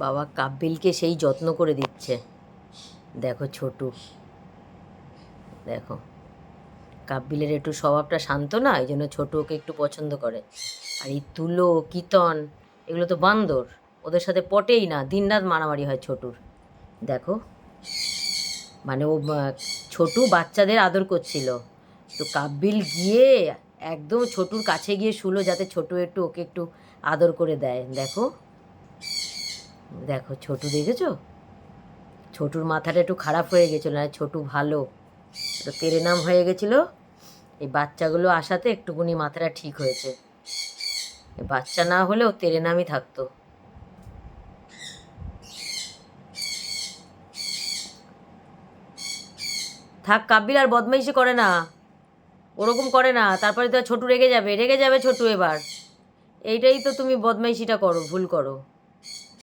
বাবা কাব্বিলকে সেই যত্ন করে দিচ্ছে। দেখো ছোটু, দেখো কাব্বিলের একটু স্বভাবটা শান্ত না, এই জন্য ছোটু ওকে একটু পছন্দ করে। আর এই তুলো কিতন এগুলো তো বান্দর, ওদের সাথে পটেই না, দিনরাত মারামারি হয় ছোটুর। দেখো মানে ও ছোটু বাচ্চাদের আদর করছিল, তো কাব্বিল গিয়ে একদম ছোটুর কাছে গিয়ে শুলো যাতে ছোটু একটু ওকে একটু আদর করে দেয়। দেখো দেখো ছোটু, দেখেছো ছোটুর মাথাটা একটু খারাপ হয়ে গেছিলো, না ছোটু ভালো, একটু তেরে নাম হয়ে গেছিলো। এই বাচ্চাগুলো আসাতে একটুকুনি মাথাটা ঠিক হয়েছে, বাচ্চা না হলেও তেরে নামই থাকতো। থাক, কাব্বিল আর বদমাইশি করে না, ওরকম করে না, তারপরে তো ছোটু রেগে যাবে, রেগে যাবে ছোটু এবার। এইটাই তো তুমি বদমাইশিটা করো, ভুল করো।